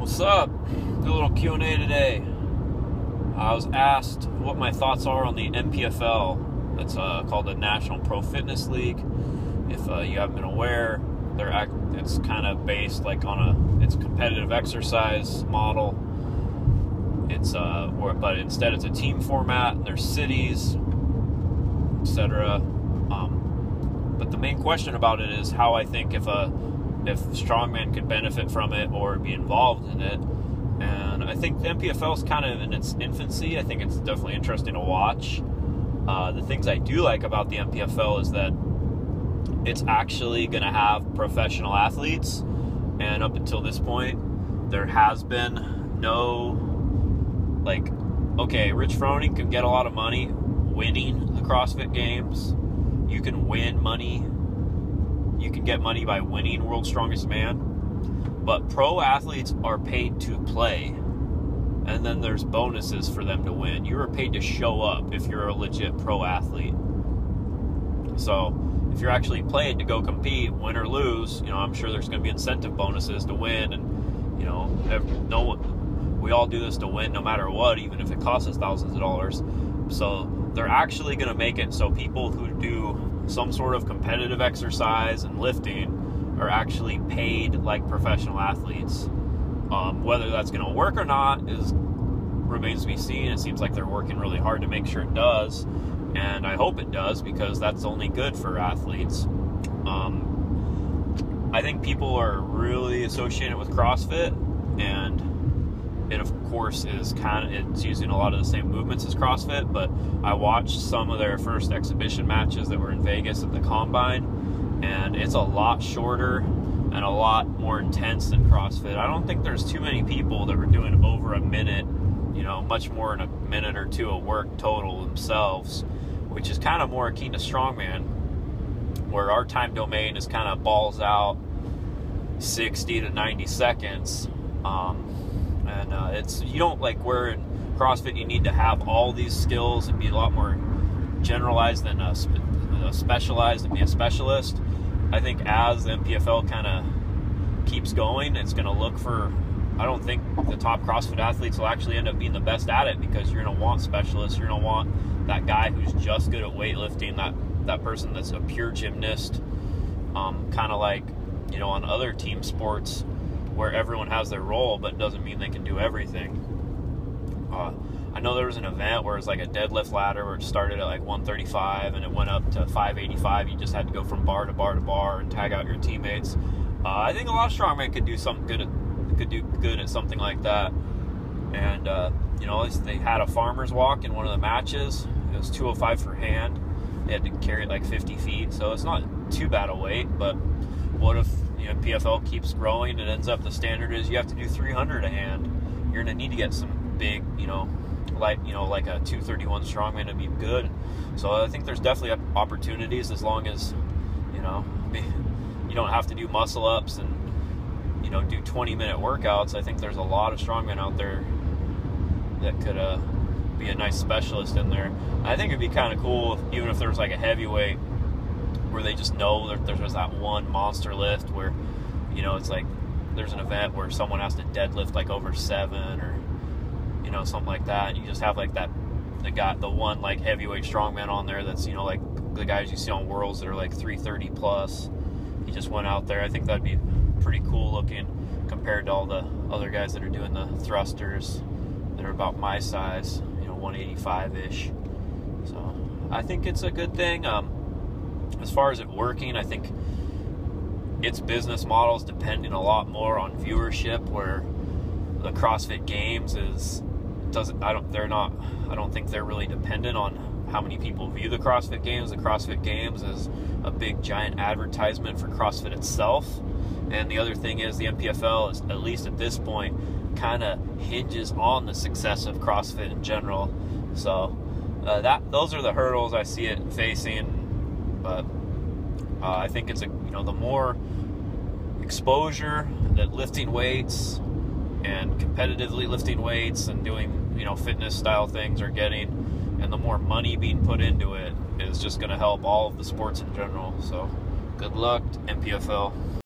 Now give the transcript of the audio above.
What's up? Do a little Q&A today. I was asked what my thoughts are on the NPFL. It's called the National Pro Fitness League. If you haven't been aware, it's kind of based like on it's a competitive exercise model. But instead it's a team format, and there's cities, etc. But the main question about it is how I think if strongman could benefit from it or be involved in it. And I think the NPFL is kind of in its infancy. I think it's definitely interesting to watch. The things I do like about the NPFL is that it's actually going to have professional athletes. And up until this point, there has been no, Rich Froning can get a lot of money winning the CrossFit Games. You can win money. You can get money by winning World's Strongest Man. But pro athletes are paid to play. And then there's bonuses for them to win. You are paid to show up if you're a legit pro athlete. So if you're actually paid to go compete, win or lose, I'm sure there's going to be incentive bonuses to win. And, we all do this to win no matter what, even if it costs us thousands of dollars. So they're actually going to make it so people who do some sort of competitive exercise and lifting are actually paid like professional athletes. Whether that's going to work or not remains to be seen. It seems like they're working really hard to make sure it does, and I hope it does, because that's only good for athletes. I think people are really associated with CrossFit, and it of course it's using a lot of the same movements as CrossFit, but I watched some of their first exhibition matches that were in Vegas at the Combine, and it's a lot shorter and a lot more intense than CrossFit. I don't think there's too many people that were doing over a minute, much more than a minute or two of work total themselves, which is kind of more akin to strongman, where our time domain is kind of balls out 60 to 90 seconds. Where in CrossFit you need to have all these skills and be a lot more generalized than specialized and be a specialist. I think as the NPFL kind of keeps going, it's going to look for, I don't think the top CrossFit athletes will actually end up being the best at it, because you're going to want specialists. You're going to want that guy who's just good at weightlifting, that person that's a pure gymnast, kind of like, on other team sports where everyone has their role, but doesn't mean they can do everything. I know there was an event where it was like a deadlift ladder where it started at like 135 and it went up to 585. You just had to go from bar to bar to bar and tag out your teammates. I think a lot of strongmen could do something good at something like that. And they had a farmer's walk in one of the matches. It was 205 for hand. They had to carry it like 50 feet, so it's not too bad a weight. But what if PFL keeps growing and ends up the standard is you have to do 300 a hand? You're gonna need to get some big, like a 231 strongman to be good. So I think there's definitely opportunities, as long as you don't have to do muscle ups and do 20-minute workouts. I think there's a lot of strongmen out there that could be a nice specialist in there. I think it'd be kind of cool even if there was like a heavyweight where they just know that there's that one monster lift where it's like there's an event where someone has to deadlift like over 7 or something like that, and you just have like the one like heavyweight strongman on there that's like the guys you see on Worlds that are like 330 plus. He just went out there. I think that'd be pretty cool looking compared to all the other guys that are doing the thrusters that are about my size, 185-ish. So I think it's a good thing. As far as it working, I think its business model is depending a lot more on viewership, where the CrossFit Games I don't think they're really dependent on how many people view the CrossFit Games. The CrossFit Games is a big giant advertisement for CrossFit itself. And the other thing is the NPFL is, at least at this point, kind of hinges on the success of CrossFit in general. So those are the hurdles I see it facing. But I think it's the more exposure that lifting weights and competitively lifting weights and doing fitness style things are getting, and the more money being put into it, is just going to help all of the sports in general. So good luck, NPFL.